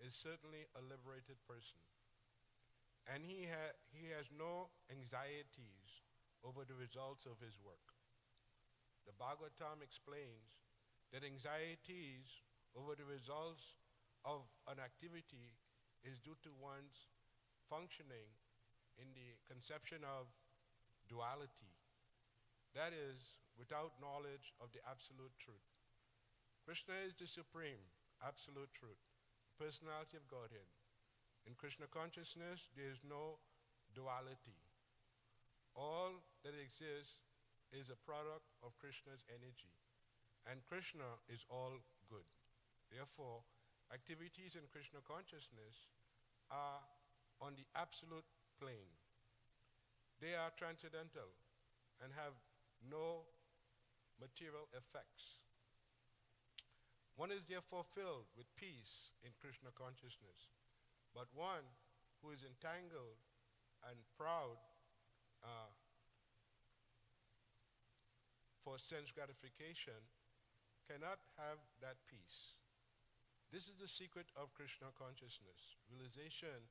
is certainly a liberated person. And he has no anxieties over the results of his work. The Bhagavatam explains that anxieties over the results of an activity is due to one's functioning in the conception of duality. That is, without knowledge of the absolute truth. Krishna is the supreme, absolute truth, the personality of Godhead. In Krishna consciousness, there is no duality. All that exists is a product of Krishna's energy. And Krishna is all good. Therefore, activities in Krishna consciousness are on the absolute plane. They are transcendental and have no material effects. One is therefore filled with peace in Krishna consciousness. But one who is entangled and proud uh, for sense gratification cannot have that peace. This is the secret of Krishna consciousness, realization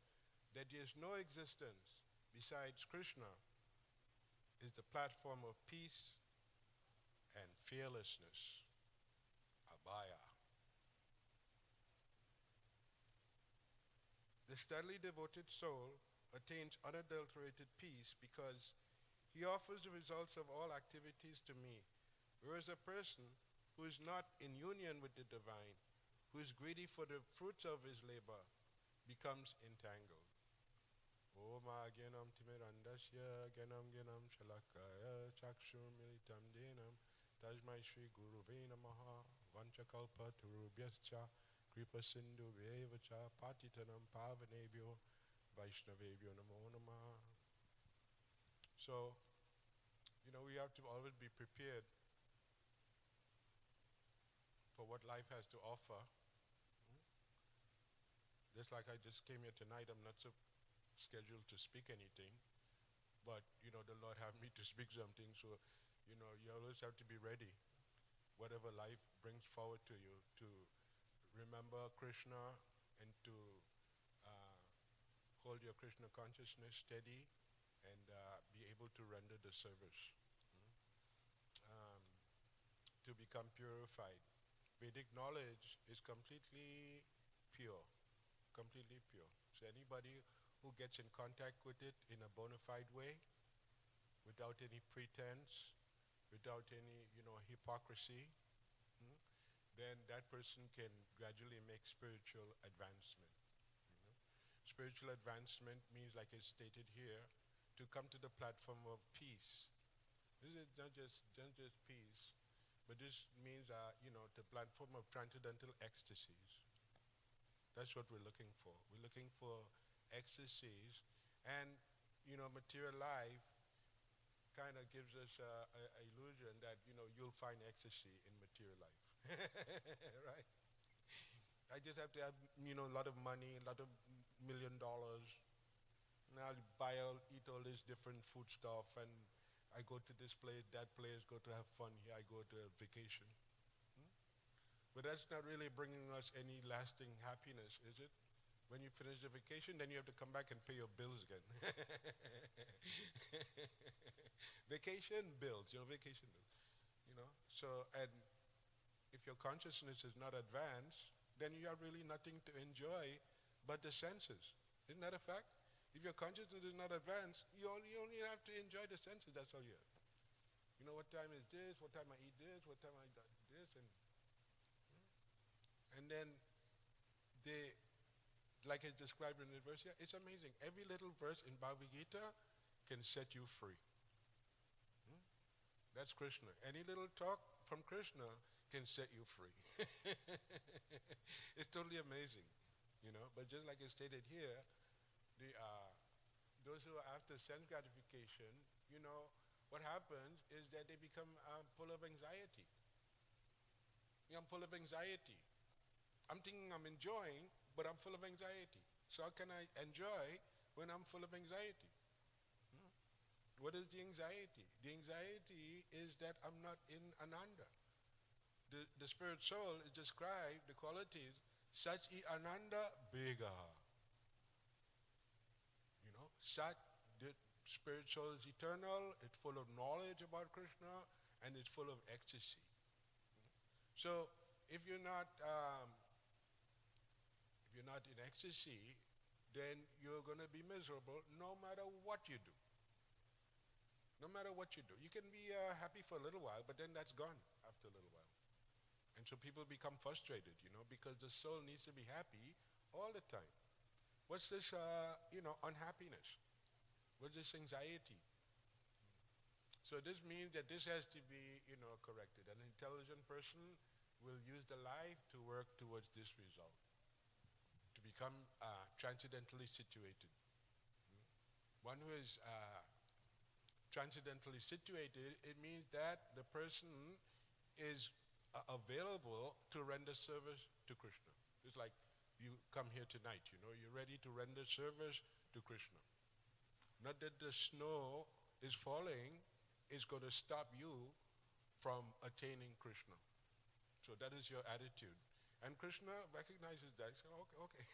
that there is no existence besides Krishna is the platform of peace and fearlessness, abhaya. The steadily devoted soul attains unadulterated peace because he offers the results of all activities to me, whereas a person who is not in union with the divine, who is greedy for the fruits of his labor, becomes entangled. Oma genam timirandasya genam genam shalakaya chakshur militam denam tajmai shri guruve namaha vanchakalpa turubhyascha kripa sindhu vevacha patitanam pavanebhyo vaishnavebhyo namo namaha. So, we have to always be prepared for what life has to offer. Just like I just came here tonight, I'm not so scheduled to speak anything, but the Lord have me to speak something, so you always have to be ready. Whatever life brings forward to you, to remember Krishna and to hold your Krishna consciousness steady and be able to render the service. To become purified. Vedic knowledge is completely pure, completely pure. So anybody who gets in contact with it in a bona fide way, without any pretense, without any, hypocrisy, then that person can gradually make spiritual advancement. Spiritual advancement means, like it's stated here, to come to the platform of peace. This is not just peace, but this means, the platform of transcendental ecstasies. That's what we're looking for. We're looking for ecstasies, and material life kind of gives us a illusion that you'll find ecstasy in material life, right? I just have to have a lot of money, a lot of $1 million, and I'll eat all this different food stuff, and I go to this place, that place, go to have fun here, I go to a vacation. But that's not really bringing us any lasting happiness, is it? When you finish the vacation, then you have to come back and pay your bills again. Vacation bills, vacation bills. So, and if your consciousness is not advanced, then you have really nothing to enjoy but the senses. Isn't that a fact? If your consciousness is not advanced, you only have to enjoy the senses, that's all you have. What time is this, what time I eat this, what time I do this, and then like it's described in the verse here, it's amazing. Every little verse in Bhagavad Gita can set you free. That's Krishna. Any little talk from Krishna can set you free. It's totally amazing, But just like it's stated here, those who are after sense gratification, what happens is that they become full of anxiety. I'm full of anxiety. I'm thinking I'm enjoying, but I'm full of anxiety. So how can I enjoy when I'm full of anxiety? What is the anxiety? The anxiety is that I'm not in Ananda. The spirit soul is described, the qualities Sach e Ananda Bega. Sat, the spiritual is eternal, it's full of knowledge about Krishna, and it's full of ecstasy. So if you're not in ecstasy, then you're going to be miserable no matter what you do. No matter what you do. You can be happy for a little while, but then that's gone after a little while. And so people become frustrated, because the soul needs to be happy all the time. What's this, unhappiness? What's this anxiety? So this means that this has to be, corrected. An intelligent person will use the life to work towards this result, to become transcendentally situated. One who is transcendentally situated, it means that the person is available to render service to Krishna. It's like you come here tonight, you're ready to render service to Krishna. Not that the snow is falling is going to stop you from attaining Krishna. So that is your attitude. And Krishna recognizes that. He says, okay.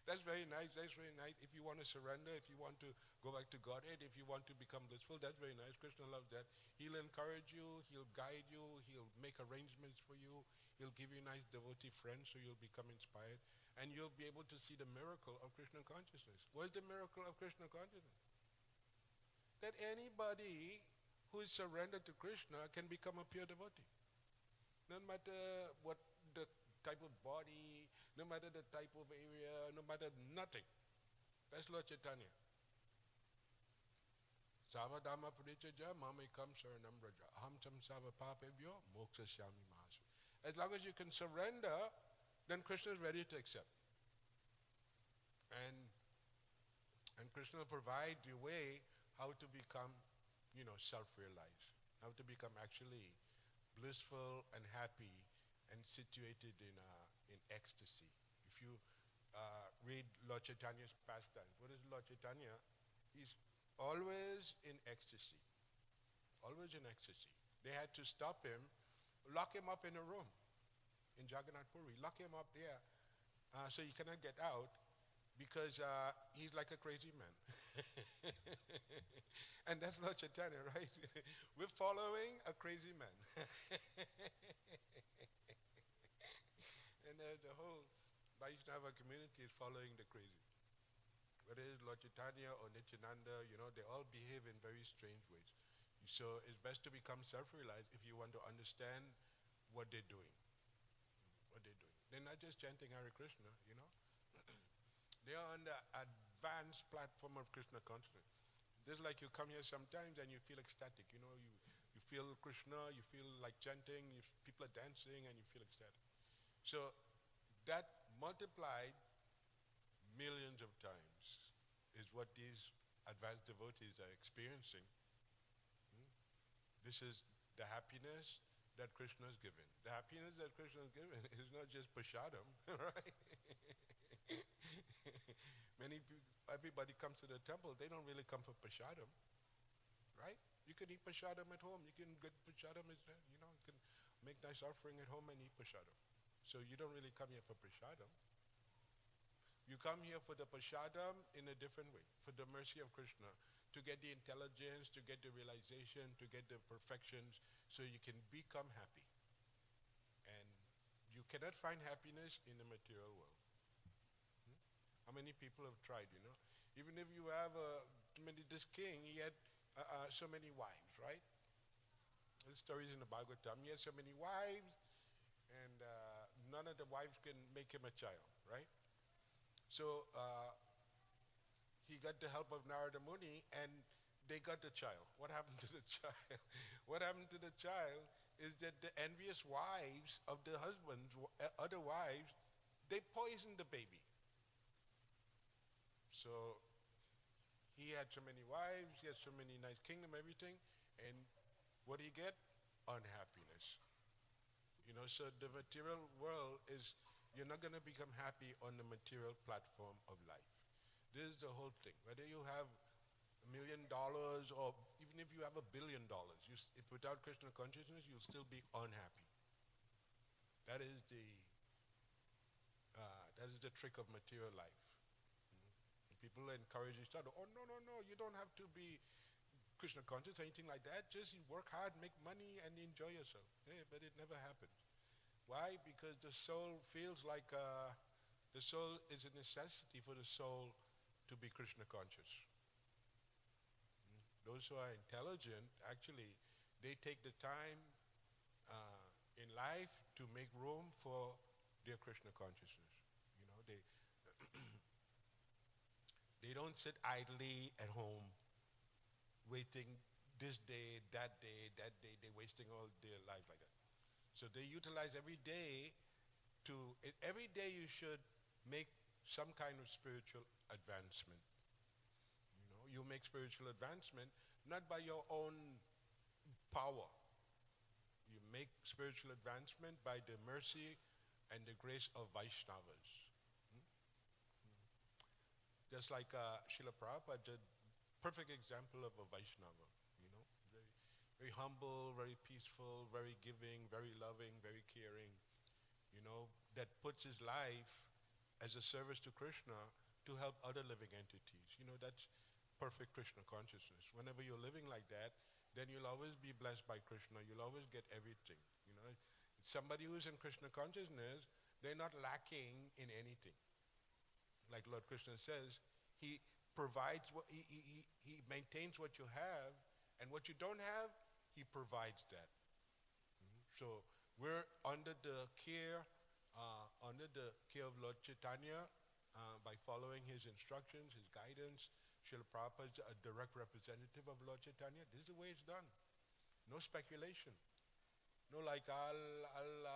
That's very nice. That's very nice. If you want to surrender, if you want to go back to Godhead, if you want to become blissful, that's very nice. Krishna loves that. He'll encourage you. He'll guide you. He'll make arrangements for you. He'll give you nice devotee friends so you'll become inspired. And you'll be able to see the miracle of Krishna consciousness. What is the miracle of Krishna consciousness? That anybody who is surrendered to Krishna can become a pure devotee. No matter what the type of body, no matter the type of area, no matter nothing. That's Lord Chaitanya. Savadama purichaja mamekam saranam raja. Aham tam sava papebhyo moksha syami mahasu. As long as you can surrender, then Krishna is ready to accept. And Krishna will provide the way how to become, self-realized. How to become actually blissful and happy and situated in ecstasy. If you read Lord Chaitanya's pastimes, what is Lord Chaitanya? He's always in ecstasy. Always in ecstasy. They had to stop him, lock him up in a room in Jagannath Puri, lock him up there so he cannot get out because he's like a crazy man. And that's Lord Chaitanya, right? We're following a crazy man. And the whole Vaishnava community is following the crazy. Whether it's Lord Chaitanya or Nityananda, they all behave in very strange ways. So it's best to become self-realized if you want to understand what they're doing. What they're doing. They're not just chanting Hare Krishna, They are on the advanced platform of Krishna consciousness. Just like you come here sometimes and you feel ecstatic, you feel Krishna, you feel like chanting, people are dancing and you feel ecstatic. So that multiplied millions of times is what these advanced devotees are experiencing. This is the happiness that Krishna has given. The happiness that Krishna has given is not just prashadam, right? Everybody comes to the temple, they don't really come for prashadam, right? You can eat prashadam at home. You can get prashadam, you can make nice offering at home and eat prashadam. So you don't really come here for prashadam. You come here for the prashadam in a different way, for the mercy of Krishna, to get the intelligence, to get the realization, to get the perfections, so you can become happy. And you cannot find happiness in the material world. How many people have tried, Even if you have this king, he had so many wives, right? The stories in the Bhagavatam. He had so many wives, and none of the wives can make him a child, right? So he got the help of Narada Muni, and they got the child. What happened to the child? What happened to the child is that the envious wives of the husbands, other wives, they poisoned the baby. So he had so many wives, he had so many nice kingdom, everything, and what do you get? Unhappiness. So the material world is, you're not going to become happy on the material platform of life. This is the whole thing. Whether you have $1 million or even if you have $1 billion, if without Krishna consciousness, you'll still be unhappy. That is the trick of material life. People encourage each other. Oh, no, no, no, you don't have to be Krishna conscious, anything like that. Just work hard, make money, and enjoy yourself. Yeah, but it never happens. Why? Because the soul feels like the soul is a necessity for the soul to be Krishna conscious. Those who are intelligent, actually, they take the time in life to make room for their Krishna consciousness. They don't sit idly at home waiting this day, that day, that day. They're wasting all their life like that. So they utilize every day every day you should make some kind of spiritual advancement. You make spiritual advancement not by your own power. You make spiritual advancement by the mercy and the grace of Vaishnavas. Just like Srila Prabhupada, the perfect example of a Vaishnava, very, very humble, very peaceful, very giving, very loving, very caring, that puts his life as a service to Krishna to help other living entities. That's perfect Krishna consciousness. Whenever you're living like that, then you'll always be blessed by Krishna. You'll always get everything. Somebody who's in Krishna consciousness, they're not lacking in anything. Like Lord Krishna says, he provides he maintains what you have, and what you don't have, he provides that. So we're under the care of Lord Chaitanya by following his instructions, his guidance. Srila Prabhupada is a direct representative of Lord Chaitanya. This is the way it's done. No speculation. No like I'll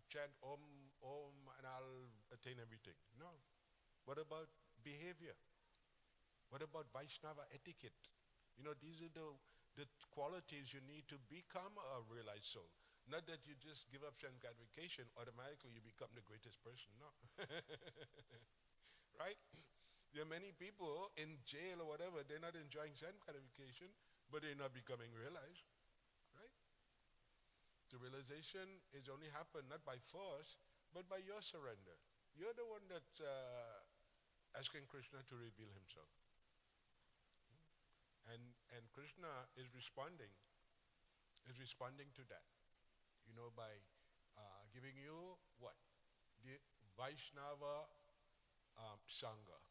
chant Om, and I'll attain everything. No. What about behavior? What about Vaishnava etiquette? These are the qualities you need to become a realized soul. Not that you just give up sense gratification, automatically you become the greatest person. No. Right? There are many people in jail or whatever, they're not enjoying sense gratification, but they're not becoming realized. Right? The realization is only happen not by force, but by your surrender. You're the one that's asking Krishna to reveal himself. And Krishna is responding to that, by giving you what? The Vaishnava Sangha,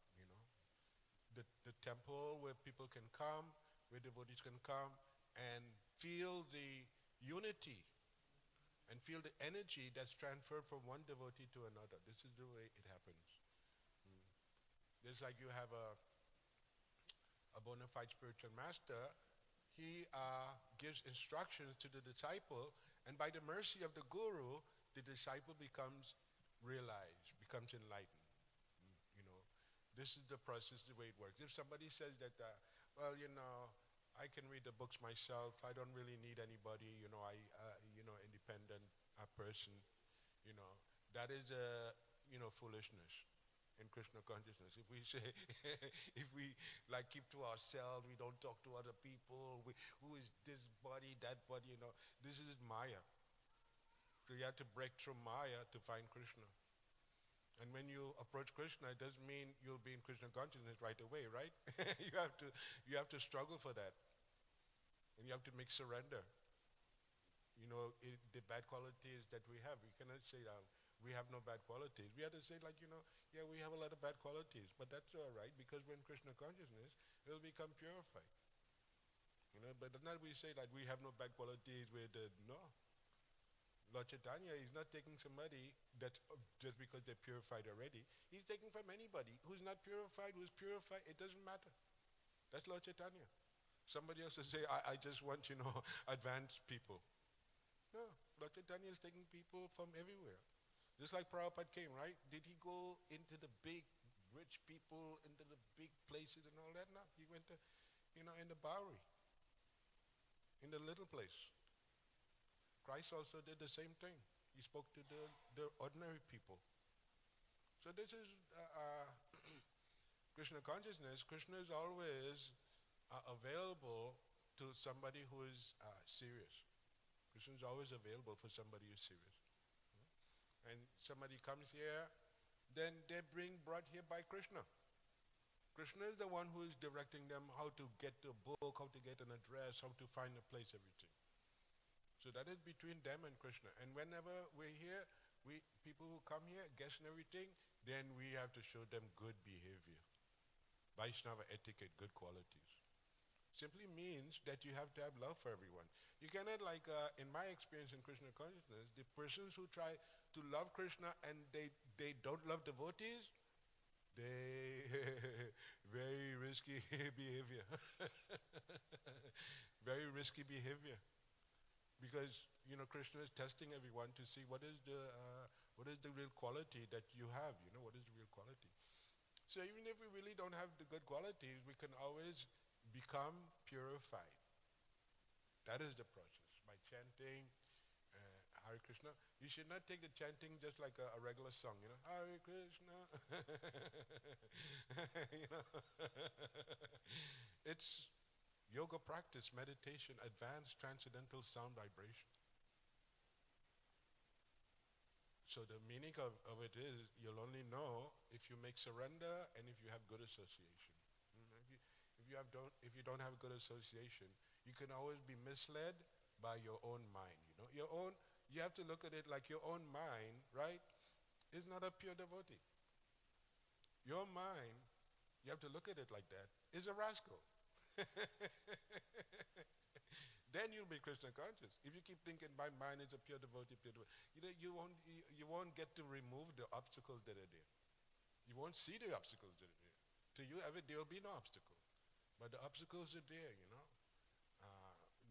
the temple where people can come, where devotees can come and feel the unity and feel the energy that's transferred from one devotee to another. This is the way it happens. Just like you have a bona fide spiritual master, he gives instructions to the disciple, and by the mercy of the guru, the disciple becomes realized, becomes enlightened. This is the process, the way it works. If somebody says that, I can read the books myself, I don't really need anybody, independent person, that is, foolishness in Krishna consciousness. If we say, if we keep to ourselves, we don't talk to other people, who is this body, that body, this is Maya. So you have to break through Maya to find Krishna. And when you approach Krishna, it doesn't mean you'll be in Krishna consciousness right away, right? you have to struggle for that. And you have to make surrender. The bad qualities that we have, we cannot say we have no bad qualities. We have to say we have a lot of bad qualities, but that's all right, because we're in Krishna consciousness, it'll become purified. But not we say that we have no bad qualities, no. Lord Chaitanya is not taking somebody that's just because they're purified already. He's taking from anybody who's not purified, who's purified, it doesn't matter. That's Lord Chaitanya. Somebody else will say, I just want, advanced people. No, Lord Chaitanya is taking people from everywhere. Just like Prabhupada came, right? Did he go into the big, rich people, into the big places and all that? No, he went to, in the Bowery, in the little place. Christ also did the same thing. He spoke to the ordinary people. So this is Krishna consciousness. Krishna is always available to somebody who is serious. Krishna is always available for somebody who is serious. somebody comes here, then they bring brought here by Krishna. Krishna is the one who is directing them how to get a book, how to get an address, how to find a place, everything. So that is between them and Krishna. And whenever we're here, we people who come here, guests and everything, then we have to show them good behavior. Vaishnava etiquette, good qualities. Simply means that you have to have love for everyone. You cannot, like, in my experience in Krishna consciousness, the persons who try to love Krishna and they don't love devotees, they very risky behavior. Very risky behavior. Because, Krishna is testing everyone to see what is the real quality that you have, what is the real quality. So even if we really don't have the good qualities, we can always become purified. That is the process. By chanting Hare Krishna, you should not take the chanting just like a regular song, Hare Krishna. you know. It's yoga practice, meditation, advanced transcendental sound vibration. So the meaning of it is you'll only know if you make surrender and if you have good association. If you don't have good association, you can always be misled by your own mind. You have to look at it like your own mind, right, is not a pure devotee. Your mind, you have to look at it like that, is a rascal. Then you'll be Krishna conscious. If you keep thinking my mind is a pure devotee, you won't get to remove the obstacles that are there. You won't see the obstacles that are there. To you, there will be no obstacle. But the obstacles are there,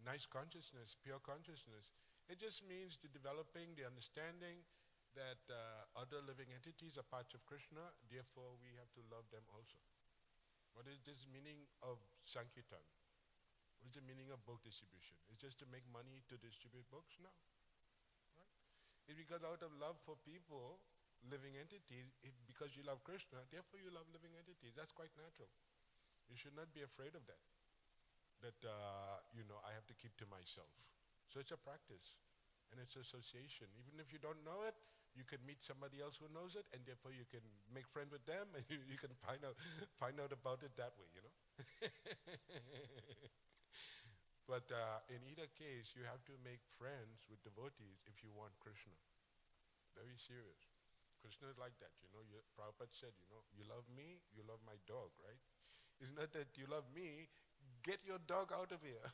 Nice consciousness, pure consciousness. It just means the developing, the understanding that other living entities are parts of Krishna, therefore we have to love them also. What is this meaning of Sankirtan? What is the meaning of book distribution? It's just to make money to distribute books? No. Right? If you got out of love for people, living entities, because you love Krishna, therefore you love living entities. That's quite natural. You should not be afraid of that. That, I have to keep to myself. So it's a practice. And it's association. Even if you don't know it, you can meet somebody else who knows it, and therefore you can make friends with them, and you can find out about it that way, But in either case, you have to make friends with devotees if you want Krishna. Very serious. Krishna is like that, Prabhupada said, you love me, you love my dog, right? It's not that you love me, get your dog out of here.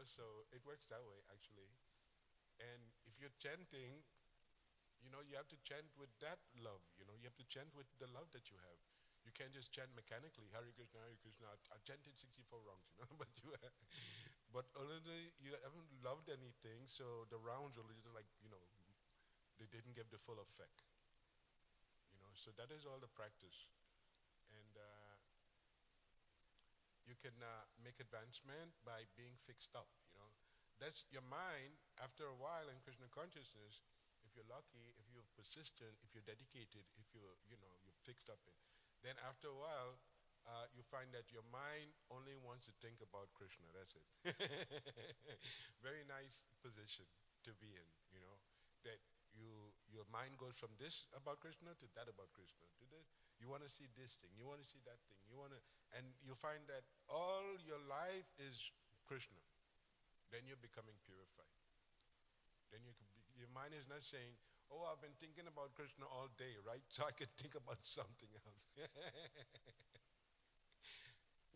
So it works that way, actually. And if you're chanting, you have to chant with that love, you have to chant with the love that you have. You can't just chant mechanically, Hare Krishna, Hare Krishna. I've chanted 64 rounds, but only you haven't loved anything, so the rounds are just like, they didn't give the full effect. So that is all the practice. And you can make advancement by being fixed up, That's your mind, after a while in Krishna consciousness, if you're lucky, if you're persistent, if you're dedicated, if you're fixed up in, then after a while, you find that your mind only wants to think about Krishna. That's it. Very nice position to be in, that your mind goes from this about Krishna to that about Krishna. To this, you want to see this thing, you want to see that thing, and you find that all your life is Krishna. Then you're becoming purified. Then your mind is not saying, oh, I've been thinking about Krishna all day, right? So I can think about something else.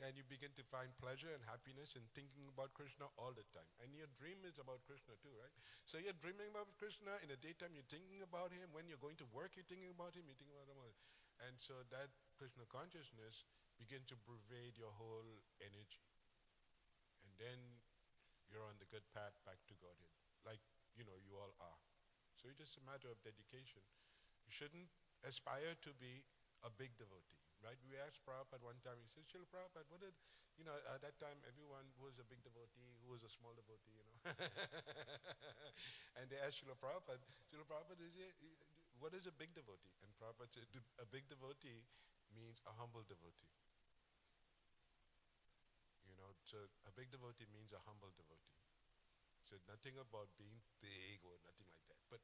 And you begin to find pleasure and happiness in thinking about Krishna all the time. And your dream is about Krishna too, right? So you're dreaming about Krishna. In the daytime, you're thinking about him. When you're going to work, you're thinking about him. You're thinking about him. And so that Krishna consciousness begins to pervade your whole energy. And then you're on the good path back to Godhead, like, you all are. So it's just a matter of dedication. You shouldn't aspire to be a big devotee, right? We asked Prabhupada one time, he said, Srila Prabhupada, what did, at that time, everyone who was a big devotee, who was a small devotee, And they asked Srila Prabhupada, what is a big devotee? And Prabhupada said, a big devotee means a humble devotee. So a big devotee means a humble devotee. So nothing about being big or nothing like that. But,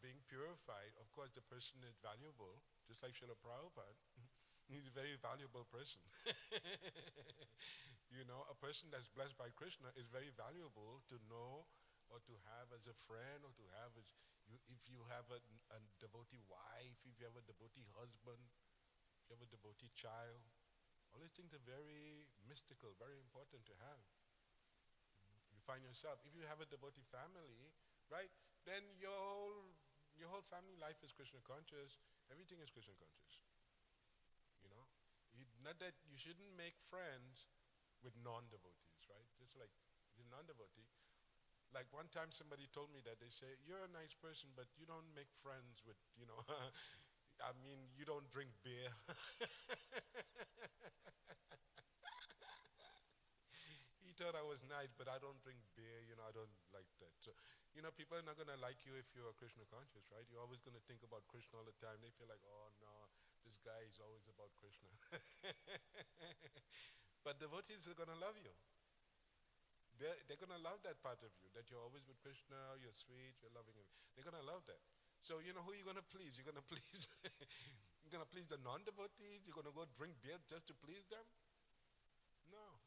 being purified, of course, the person is valuable, just like Srila Prabhupada. He's a very valuable person. A person that's blessed by Krishna is very valuable to know or to have as a friend or to have as if you have a devotee wife, if you have a devotee husband, if you have a devotee child. All these things are very mystical, very important to have. You find yourself, if you have a devotee family, right, then your whole family life is Krishna conscious. Everything is Krishna conscious. You know, not that you shouldn't make friends with non-devotees, right? Just like the non-devotee. Like one time somebody told me that they say, you're a nice person, but you don't make friends with, I mean, you don't drink beer. He thought I was nice, but I don't drink beer, I don't like that. So, people are not going to like you if you're Krishna conscious, right? You're always going to think about Krishna all the time. They feel like, oh no, this guy is always about Krishna. But devotees are going to love you. They're going to love that part of you, that you're always with Krishna, you're sweet, you're loving him. They're going to love that. So, who are you going to please? You're going to please you're going to please the non-devotees? You're going to go drink beer just to please them? No.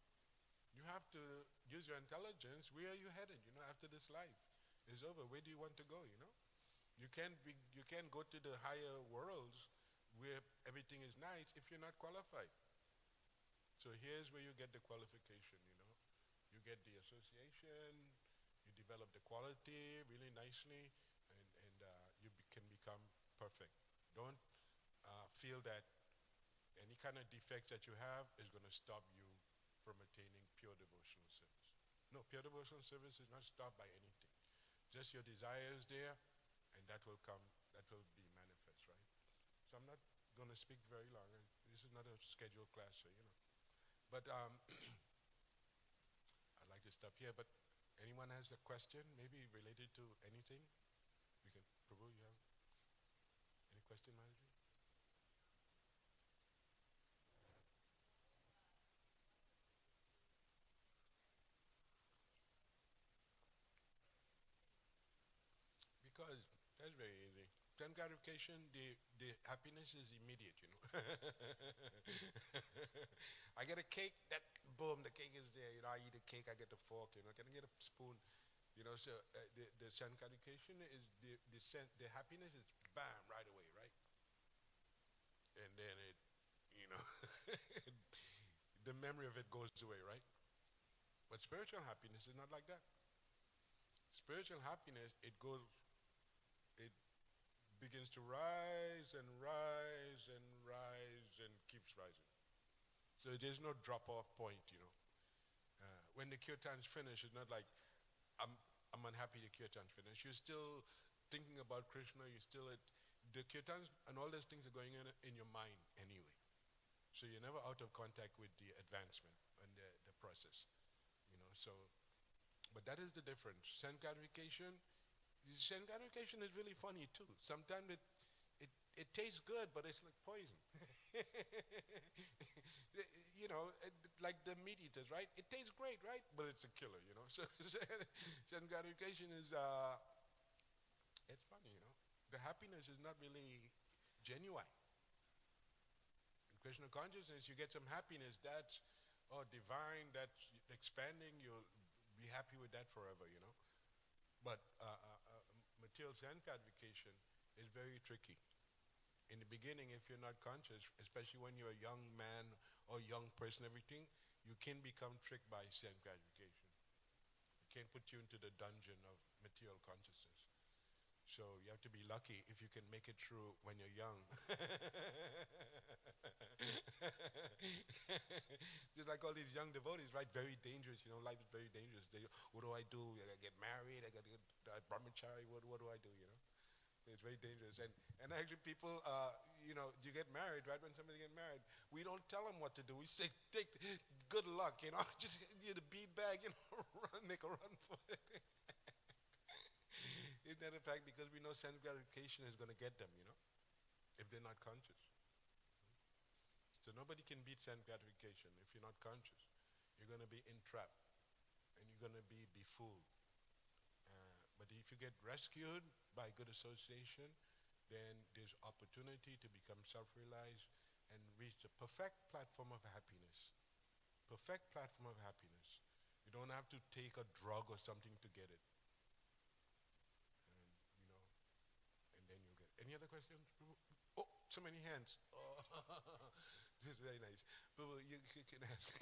You have to use your intelligence. Where are you headed, after this life is over? Where do you want to go? You can't go to the higher worlds where everything is nice if you're not qualified. So here's where you get the qualification. You get the association, you develop the quality really nicely, and you can become perfect. Don't feel that any kind of defects that you have is going to stop you from attaining pure devotional service. No, pure devotional service is not stopped by anything. Just your desire is there, and that will come, that will be manifest, right? So I'm not going to speak very long. This is not a scheduled class, so. But I'd like to stop here. But anyone has a question, maybe related to anything? We can, Prabhu, you have any question, Manager? Because that's very easy. Then gratification, the happiness is immediate. I get a cake, that boom, the cake is there. I eat a cake, I get the fork. Can I get a spoon? So the sense gratification is the happiness is bam right away, right? And then you know, the memory of it goes away, right? But spiritual happiness is not like that. Spiritual happiness, it begins to rise and rise and rise and keeps rising. So there's no drop-off point. When the kirtan's finished, it's not like I'm I'm unhappy the kirtan's finished. You're still thinking about Krishna. You're still at the kirtans and all those things are going in your mind anyway. So you're never out of contact with the advancement and the process. So but that is the difference. Sense gratification is really funny too. Sometimes it tastes good, but it's like poison. Like the meat eaters, right? It tastes great, right? But it's a killer. So sense gratification is, it's funny. The happiness is not really genuine. In Krishna consciousness, you get some happiness that's divine, that's expanding. You'll be happy with that forever. But material sense gratification is very tricky. In the beginning, if you're not conscious, especially when you're a young man or young person, everything, you can become tricked by sense gratification. It can put you into the dungeon of material consciousness. So you have to be lucky if you can make it through when you're young. Just like all these young devotees, right? Very dangerous. Life is very dangerous. What do I do? I gotta get married. I gotta get brahmachari. What do I do? It's very dangerous. And actually people, you get married, right? When somebody get married, we don't tell them what to do. We say, take good luck, just the bead bag, run, make a run for it. Isn't that a fact? Because we know sense gratification is going to get them, if they're not conscious. So nobody can beat sense gratification if you're not conscious. You're going to be entrapped and you're going to be befooled. get rescued by good association, then there's opportunity to become self-realized and reach the perfect platform of happiness. Perfect platform of happiness. You don't have to take a drug or something to get it. And, and then you'll get it. Any other questions? Oh, so many hands. Oh, this is very nice. But you can ask.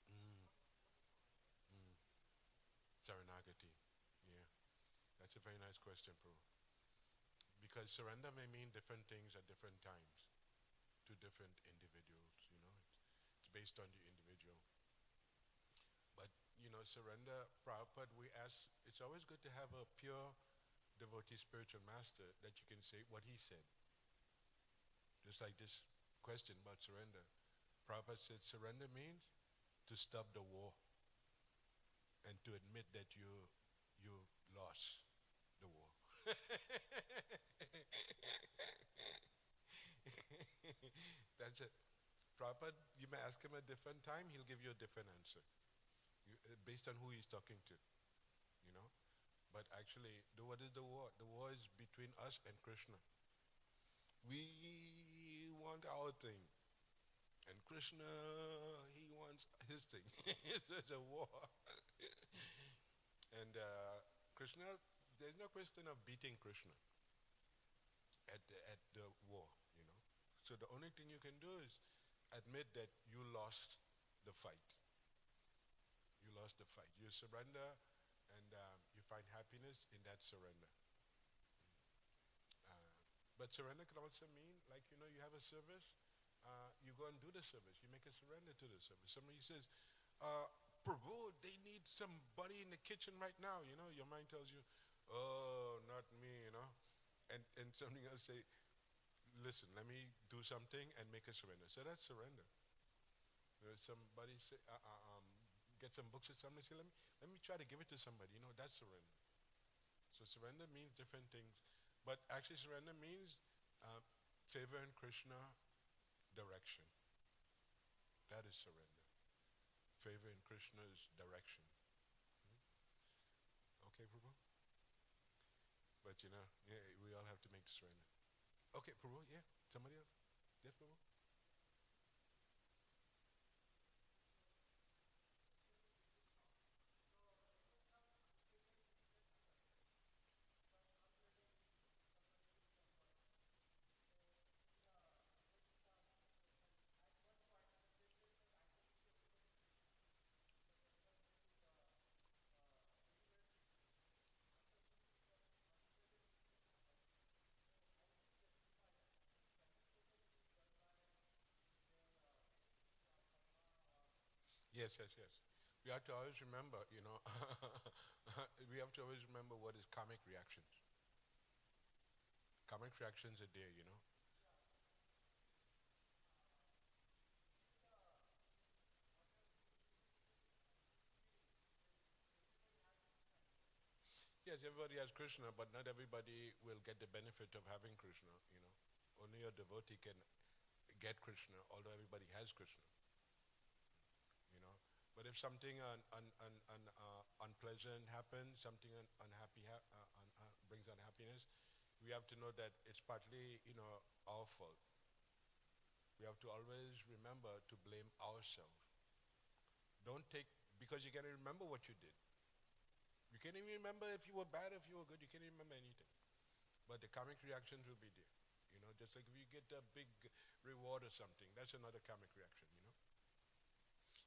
Mm, mm. Saranagati. Yeah, that's a very nice question, Prabhu. Because surrender may mean different things at different times to different individuals. It's based on the individual. But, surrender, Prabhupada, we ask, it's always good to have a pure devotee spiritual master that you can say what he said. Just like this question about surrender. Prabhupada said surrender means to stop the war and to admit that you lost the war. That's it. Prabhupada, you may ask him a different time, he'll give you a different answer. Based on who he's talking to, you know. But actually, what is the war? The war is between us and Krishna. We want our thing. And Krishna, he wants his thing. It's a war. And Krishna, there's no question of beating Krishna at the war. So the only thing you can do is admit that you lost the fight. You lost the fight. You surrender and you find happiness in that surrender. Uh, but surrender can also mean, like, you have a service, you go and do the service. You make a surrender to the service. Somebody says, uh, Prabhu, they need somebody in the kitchen right now. Your mind tells you, oh, not me. And something else say, listen, let me do something and make a surrender. So that's surrender. Somebody say, get some books or something. Say, let me try to give it to somebody. That's surrender. So surrender means different things, but actually surrender means uh, favor in Krishna, direction. That is surrender. Favor in Krishna's direction. Okay, Prabhu. But yeah, we all have to make the surrender. Okay, Prabhu. Yeah. Somebody else. Yes, Prabhu. Yes, yes, yes. We have to always remember, we have to always remember what is karmic reactions. Karmic reactions are there. Yes, everybody has Krishna, but not everybody will get the benefit of having Krishna. Only a devotee can get Krishna, although everybody has Krishna. But if something unpleasant happens, something unhappy brings unhappiness, we have to know that it's partly, our fault. We have to always remember to blame ourselves. Don't take, because you can't remember what you did. You can't even remember if you were bad, if you were good. You can't remember anything. But the karmic reactions will be there. Just like if you get a big reward or something, that's another karmic reaction.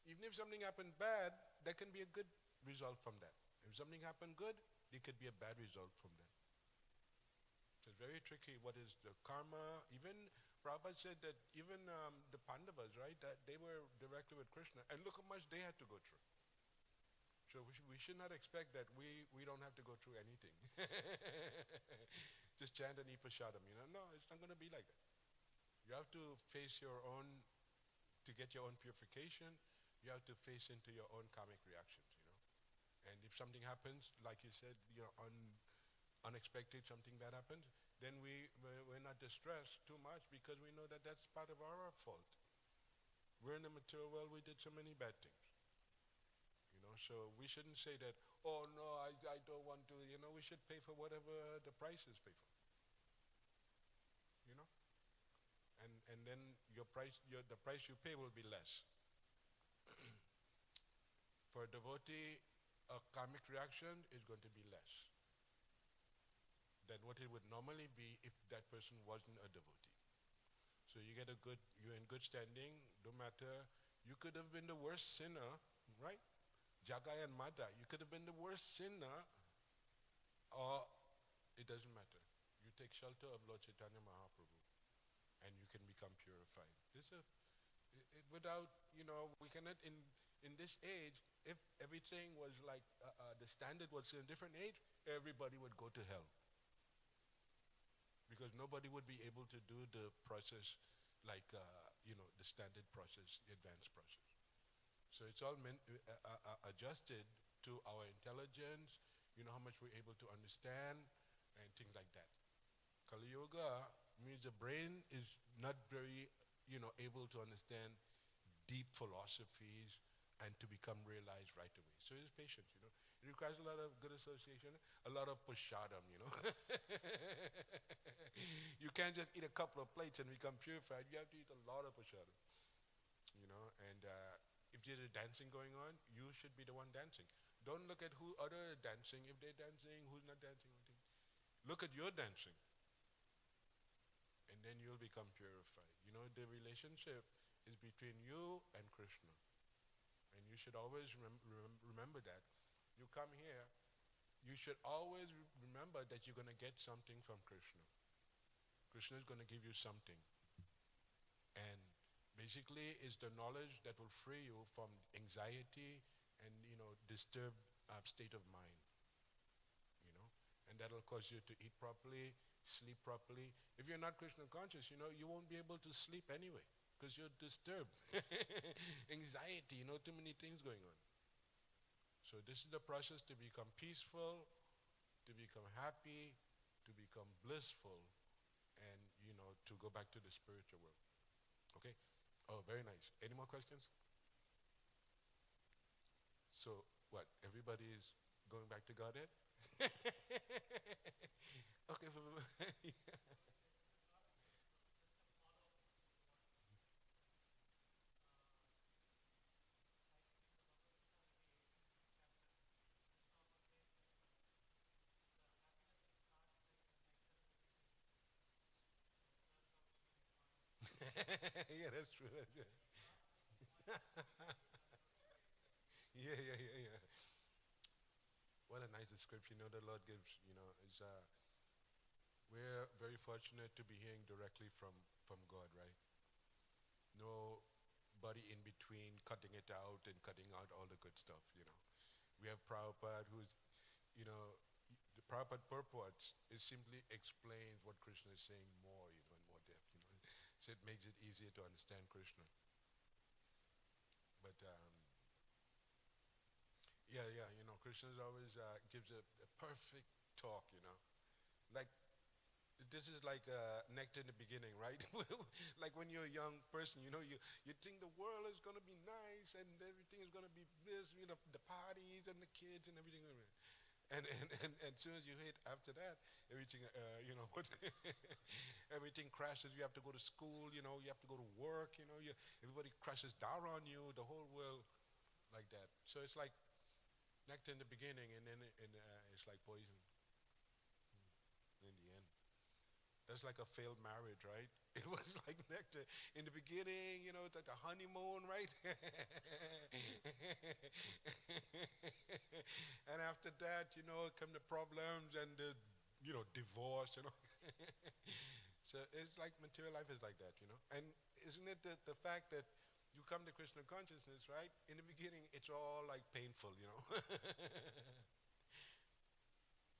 Even if something happened bad, there can be a good result from that. If something happened good, there could be a bad result from that. So it's very tricky. What is the karma? Even Prabhupada said that even the Pandavas, right, that they were directly with Krishna, and look how much they had to go through. So we should not expect that we don't have to go through anything. Just chant and eat prasadam. No, it's not going to be like that. You have to face your own, to get your own purification, you have to face into your own karmic reactions. And if something happens, like you said, unexpected, something bad happens, then we're not distressed too much because we know that that's part of our fault. We're in the material world, we did so many bad things. So we shouldn't say that, oh no, I don't want to, we should pay for whatever the prices pay for, you know? And then the price you pay will be less. For a devotee, a karmic reaction is going to be less than what it would normally be if that person wasn't a devotee. So you're in good standing, no matter, you could have been the worst sinner, right? Jagai and Mada, you could have been the worst sinner, or it doesn't matter. You take shelter of Lord Chaitanya Mahaprabhu, and you can become purified. Without, we cannot, in this age, if everything was like, the standard was in a different age, everybody would go to hell. Because nobody would be able to do the process like, the standard process, the advanced process. So it's all adjusted to our intelligence, how much we're able to understand, and things like that. Kali Yuga means the brain is not very, able to understand deep philosophies and to become realized right away. So it's patience, It requires a lot of good association, a lot of pushadam, You can't just eat a couple of plates and become purified. You have to eat a lot of pushadam, And if there's a dancing going on, you should be the one dancing. Don't look at who other are dancing. If they're dancing, who's not dancing. Look at your dancing. And then you'll become purified. The relationship is between you and Krishna. And you should always remember that. You come here, you should always remember that you're going to get something from Krishna. Krishna is going to give you something. And basically, it's the knowledge that will free you from anxiety and, disturbed state of mind. And that'll cause you to eat properly, sleep properly. If you're not Krishna conscious, you won't be able to sleep anyway because you're disturbed. Anxiety, too many things going on. So this is the process to become peaceful, to become happy, to become blissful, and, to go back to the spiritual world. Okay? Oh, very nice. Any more questions? So, what? Everybody is going back to Godhead? Okay. Yeah, that's true. That's true. Yeah. What a nice description, the Lord gives, is we're very fortunate to be hearing directly from God, right? Nobody in between cutting it out and cutting out all the good stuff. We have Prabhupada who's, the Prabhupada purports is simply explains what Krishna is saying more, in more depth. So it makes it easier to understand Krishna. But yeah, Krishna always gives a perfect talk. Like, this is like nectar in the beginning, right? Like when you're a young person, you think the world is going to be nice and everything is going to be this, the parties and the kids and everything. And as soon as you hit after that, everything, everything crashes. You have to go to school, you have to go to work, everybody crashes down on you, the whole world like that. So it's like nectar in the beginning, and then it's like poison in the end. That's like a failed marriage, right? It was like nectar in the beginning, it's like a honeymoon, right? And after that, come the problems and the, divorce, So it's like material life is like that. And isn't it the fact that you come to Krishna consciousness, right? In the beginning, it's all like painful. You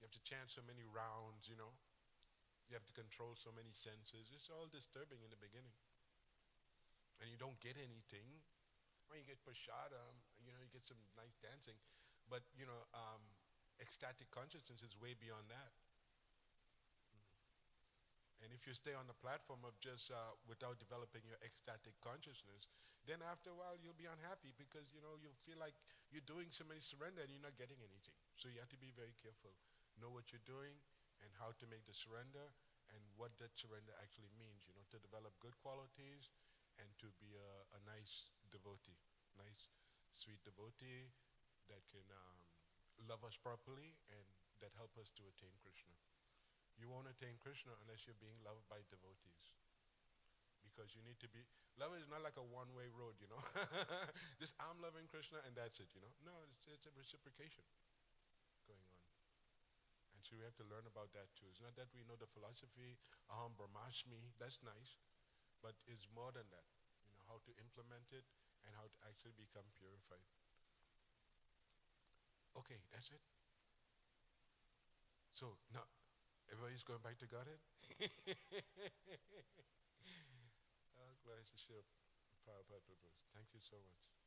have to chant so many rounds, You have to control so many senses. It's all disturbing in the beginning. And you don't get anything. When you get prashadam, you get some nice dancing. But, ecstatic consciousness is way beyond that. And if you stay on the platform of just without developing your ecstatic consciousness, then after a while you'll be unhappy because, you'll feel like you're doing so many surrender and you're not getting anything. So you have to be very careful. Know what you're doing and how to make the surrender and what that surrender actually means, to develop good qualities and to be a nice devotee, nice, sweet devotee that can love us properly and that help us to attain Krishna. You won't attain Krishna unless you're being loved by devotees. Because you need to be, love is not like a one-way road. Just I'm loving Krishna and that's it. No, it's a reciprocation going on. And so we have to learn about that too. It's not that we know the philosophy, Brahmasmi, that's nice, but it's more than that. How to implement it and how to actually become purified. Okay, that's it. So now, everybody's going back to Godhead? Oh, glory to Shri Prabhupada. Thank you so much.